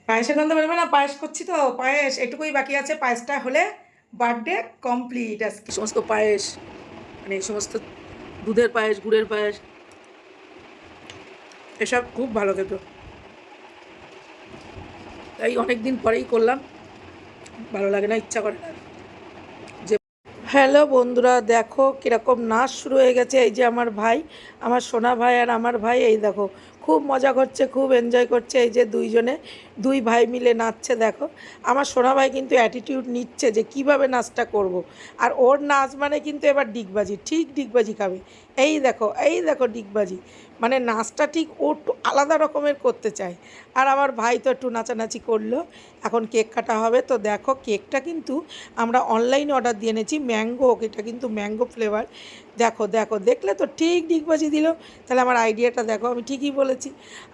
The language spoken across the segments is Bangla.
পায়েসের গন্ধ বেরোবে না? পায়েস করছি তো, পায়েস এটুকুই বাকি আছে। পায়েসটা হলে বার্থডে কমপ্লিট। আজকে সমস্ত পায়েস, মানে সমস্ত দুধের পায়েস, গুড়ের পায়েস, এসব খুব ভালো খেত। তাই অনেক দিন পরেই করলাম, ভালো লাগে না, ইচ্ছা করে না যে। হ্যালো বন্ধুরা, দেখো কীরকম নাচ শুরু হয়ে গেছে। এই যে আমার ভাই, আমার সোনা ভাই আর আমার ভাই, এই দেখো খুব মজা করছে, খুব এনজয় করছে। এই যে দুই ভাই মিলে নাচছে। দেখো আমার সোনা ভাই কিন্তু অ্যাটিটিউড নিচ্ছে যে কিভাবে নাচটা করব। আর ওর নাচ মানে কিন্তু এবার ডিগবাজি, ঠিক ডিগবাজি খাবে। এই দেখো ডিগবাজি, মানে নাচটা ঠিক ও একটু আলাদা রকমের করতে চায়। আর আমার ভাই তো একটু নাচানাচি করলো। এখন কেক কাটা হবে। তো দেখো কেকটা কিন্তু আমরা অনলাইনে অর্ডার দিয়ে এনেছি, ম্যাঙ্গো, এটা কিন্তু ম্যাঙ্গো ফ্লেভার। দেখো দেখো, দেখলে তো ঠিক ডিগবাজি দিল। তাহলে আমার আইডিয়াটা দেখো, আমি ঠিকই বলেছি।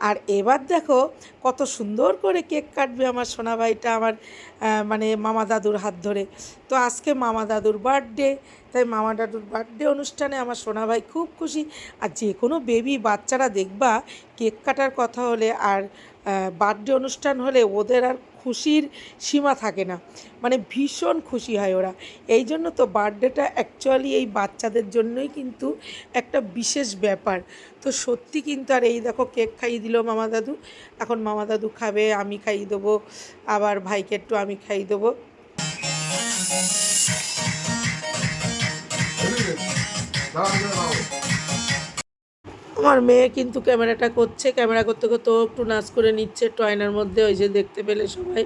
আর এবার দেখো কত সুন্দর করে কেক কাটবে আমার সোনা ভাইটা, আমার মানে মামা দাদুর হাত ধরে। তো আজকে মামা দাদুর বার্থডে, তাই মামা দাদুর বার্থডে অনুষ্ঠানে আমার সোনা ভাই খুব খুশি। আর যে কোনো বেবি বাচ্চারা দেখবা কেক কাটার কথা হলে আর বার্থডে অনুষ্ঠান হলে ওদের আর খুশির সীমা থাকে না, মানে ভীষণ খুশি হয় ওরা। এই জন্য তো বার্থডেটা অ্যাকচুয়ালি এই বাচ্চাদের জন্যই কিন্তু একটা বিশেষ ব্যাপার। তো সত্যি কিন্তু। আর এই দেখো কেক খাইয়ে দিল মামা দাদু। এখন মামা দাদু খাবে, আমি খাইয়ে দেবো, আবার ভাইকে একটু আমি খাইয়ে দেবো। আমার মেয়ে কিন্তু ক্যামেরাটা করছে, ক্যামেরা করতে করতে ও একটু নাচ করে নিচ্ছে একটু আয়নার মধ্যে, ওই যে দেখতে পেলে সবাই।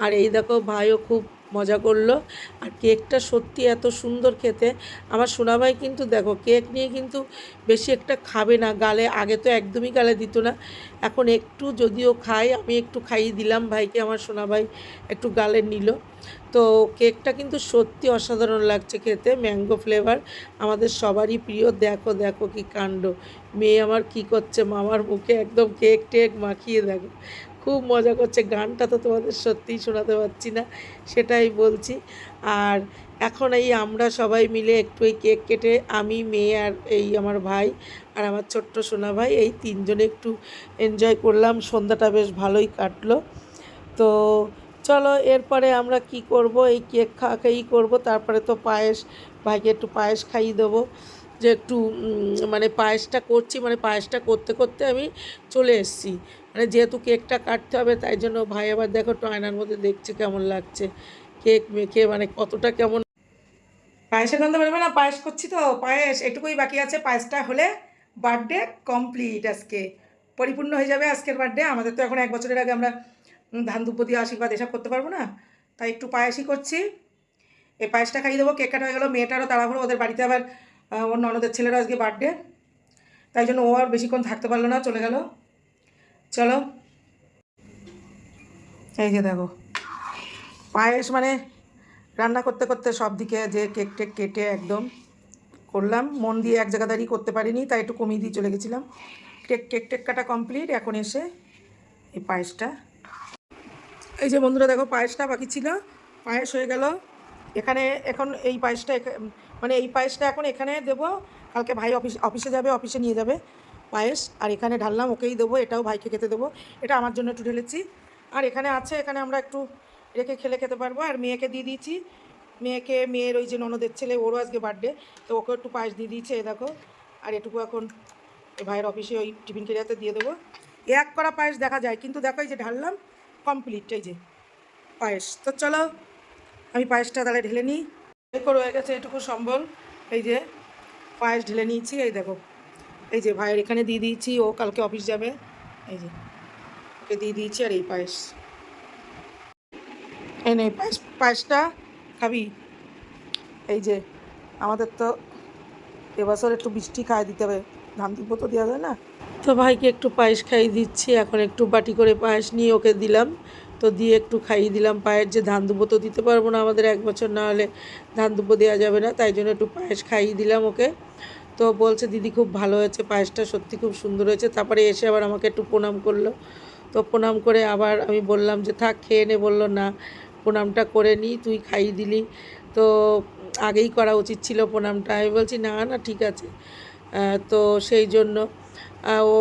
আর এই দেখো ভাইও খুব মজা করলো। আর কেকটা সত্যি এত সুন্দর খেতে। আমার সোনা ভাই কিন্তু দেখো কেক নিয়ে কিন্তু বেশি একটা খাবে না গালে, আগে তো একদমই গালে দিত না, এখন একটু যদিও খাই, আমি একটু খাইয়ে দিলাম ভাইকে, আমার সোনা ভাই একটু গালে নিল। তো কেকটা কিন্তু সত্যি অসাধারণ লাগছে খেতে, ম্যাঙ্গো ফ্লেভার, আমাদের সবারই প্রিয়। দেখো দেখো কি কাণ্ড, মেয়ে আমার কি করছে, মামার মুখে একদম কেক টেক মাখিয়ে। দেখো খুব মজা করছে। গানটা তো তোমাদের সত্যিই শোনাতে পারছি না, সেটাই বলছি। আর এখন এই আমরা সবাই মিলে একটু এই কেক কেটে, আমি, মেয়ে আর এই আমার ভাই আর আমার ছোট্ট সোনা ভাই, এই তিনজনে একটু এনজয় করলাম। সন্ধ্যাটা বেশ ভালোই কাটলো। তো চলো এরপরে আমরা কি করব, এই কেক খাই করব, তারপরে তো পায়েস, ভাইকে একটু পায়েস খাইয়ে দেবো। যে একটু মানে পায়েসটা করছি, মানে পায়েসটা করতে করতে আমি চলে এসেছি, মানে যেহেতু কেকটা কাটতে হবে তাই জন্য। ভাই আবার দেখো একটু আয়নার মধ্যে দেখছে কেমন লাগছে কেক মেখে, মানে কতটা কেমন। পায়েসের গন্ধ বেরোবে না? পায়েস করছি তো, পায়েস এটুকুই বাকি আছে। পায়েসটা হলে বার্থডে কমপ্লিট, আজকে পরিপূর্ণ হয়ে যাবে আজকের বার্থডে। আমাদের তো এখন 1 বছরের আগে আমরা ধান দুব্বদি আশীর্বাদ এসব করতে পারবো না, তাই একটু পায়েসই করছি। এই পায়েসটা খাইয়ে দেবো। কেক কাটা হয়ে গেলো, মেয়েটারও তাড়াহুড়ো, ওদের বাড়িতে আবার ওর ননদের ছেলেরও আজকে বার্থডে, তাই জন্য ও আর বেশিক্ষণ থাকতে পারলো না, চলে গেল। চলো এই যে দেখো পায়েস, মানে রান্না করতে করতে সব দিকে যে কেক টেক কেটে একদম করলাম, মন দিয়ে এক জায়গা দাঁড়িয়ে করতে পারিনি, তাই একটু কমিয়ে দিয়ে চলে গেছিলাম। কেক টেক কাটা কমপ্লিট, এখন এসে এই পায়েসটা, এই যে বন্ধুরা দেখো পায়েসটা বাকি ছিল, পায়েস হয়ে গেল। এখানে এখন এই পায়েসটা মানে এই পায়েসটা এখন এখানে দেবো, কালকে ভাই অফিসে যাবে, অফিসে নিয়ে যাবে পায়েস। আর এখানে ঢাললাম, ওকেই দেবো, এটাও ভাইকে খেতে দেবো। এটা আমার জন্য একটু ঢেলেছি। আর এখানে আছে, এখানে আমরা একটু রেখে খেতে পারবো। আর মেয়েকে দিয়ে দিয়েছি, মেয়ের ওই যে ননদের ছেলে, ওরও আজকে বার্থডে, তো ওকে একটু পায়েস দিয়ে দিয়েছে, এ দেখো। আর এটুকু এখন ভাইয়ের অফিসে ওই টিফিন কেরিয়াতে দিয়ে দেবো। এক করা পায়েস দেখা যায়, কিন্তু দেখো এই যে ঢাললাম কমপ্লিট, এই যে পায়েস। তো চলো আমি পায়েসটা তাহলে ঢেলে নিই। দেখো রয়ে গেছে এটুকু সম্বল, এই যে পায়েস ঢেলে নিয়েছি। এই দেখো এই যে ভাইয়ের এখানে দিয়ে দিয়েছি, ও কালকে অফিস যাবে, এই যে ওকে দিয়ে দিয়েছি। আর এই পায়েস, এই নে পায়েসটা খাবি। এই যে আমাদের তো এবছর একটু বৃষ্টি খাইয়ে দিতে হবে, ধান দুব্বো তো দেওয়া যায় না। তো ভাইকে একটু পায়েস খাইয়ে দিচ্ছি, এখন একটু বাটি করে পায়েস নিয়ে ওকে দিলাম। তো দিয়ে একটু খাইয়ে দিলাম পায়েস, যে ধান দুব্বো তো দিতে পারবো না, আমাদের 1 বছর না হলে ধান দুব্বো দেওয়া যাবে না, তাই জন্য একটু পায়েস খাইয়ে দিলাম ওকে। তো বলছে দিদি খুব ভালো হয়েছে, পায়েসটা সত্যি খুব সুন্দর হয়েছে। তারপরে এসে আবার আমাকে একটু প্রণাম করলো। তো প্রণাম করে আবার আমি বললাম যে থাক খেয়ে নে, বললো না প্রণামটা করে নিই, তুই খাইয়ে দিলি তো আগেই করা উচিত ছিল প্রণামটা। আমি বলছি না না ঠিক আছে। তো সেই জন্য ও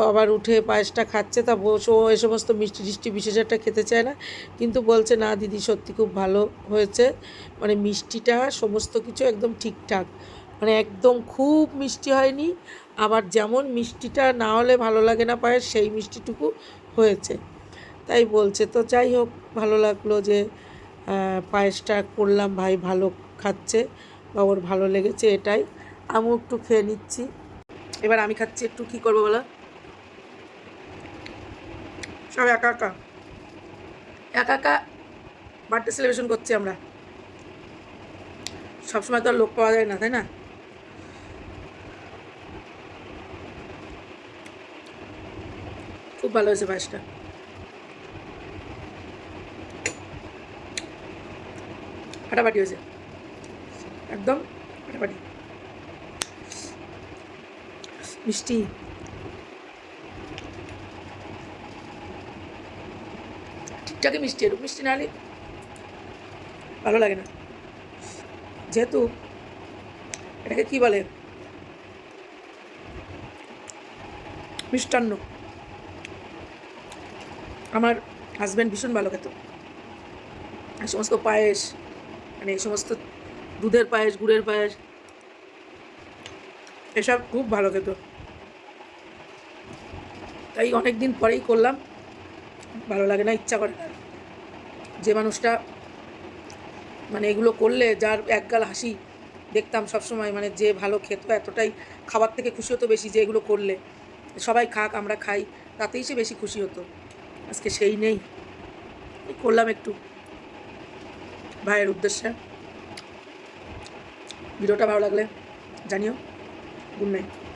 আবার উঠে পায়েসটা খাচ্ছে, তা ও এ সমস্ত মিষ্টি টিষ্টি বিশেষ একটা খেতে চায় না, কিন্তু বলছে না দিদি সত্যি খুব ভালো হয়েছে, মানে মিষ্টিটা সমস্ত কিছু একদম ঠিকঠাক, মানে একদম খুব মিষ্টি হয়নি, আবার যেমন মিষ্টিটা না হলে ভালো লাগে না পায়েস সেই মিষ্টিটুকু হয়েছে। তাই বলছে, তো যাই হোক ভালো লাগলো যে পায়েসটা করলাম, ভাই ভালো খাচ্ছে বা ওর ভালো লেগেছে, এটাই। আমিও একটু খেয়ে নিচ্ছি, এবার আমি খাচ্ছি একটু, কী করবো বলো, সব একা একা একা একা বার্থডে সেলিব্রেশন করছি আমরা, সবসময় তো আর লোক পাওয়া যায় না, তাই না? খুব ভালো হয়েছে পায়েসটা, ফাটাফাটি হয়েছে, একদম ফাটাফাটি মিষ্টি। ঠিকঠাকই মিষ্টি, এরকম মিষ্টি না হলে ভালো লাগে না, যেহেতু এটাকে কী বলে, মিষ্টান্ন। আমার হাজব্যান্ড ভীষণ ভালো খেত এই সমস্ত পায়েস, মানে এই সমস্ত দুধের পায়েস, গুড়ের পায়েস, এসব খুব ভালো খেত, তাই অনেক দিন পরেই করলাম, ভালো লাগে না, ইচ্ছা করে না। যে মানুষটা মানে এগুলো করলে, যার একগাল হাসি দেখতাম সবসময়, মানে যে ভালো খেত, এতটাই খাবার থেকে খুশি হতো বেশি, যে এগুলো করলে সবাই খাক আমরা খাই, তাতেই সে বেশি খুশি হতো। আজকে সেই নেই, করলাম একটু ভাইয়ের উদ্দেশ্যে। ভিডিওটা ভালো লাগলে জানিও। Good night.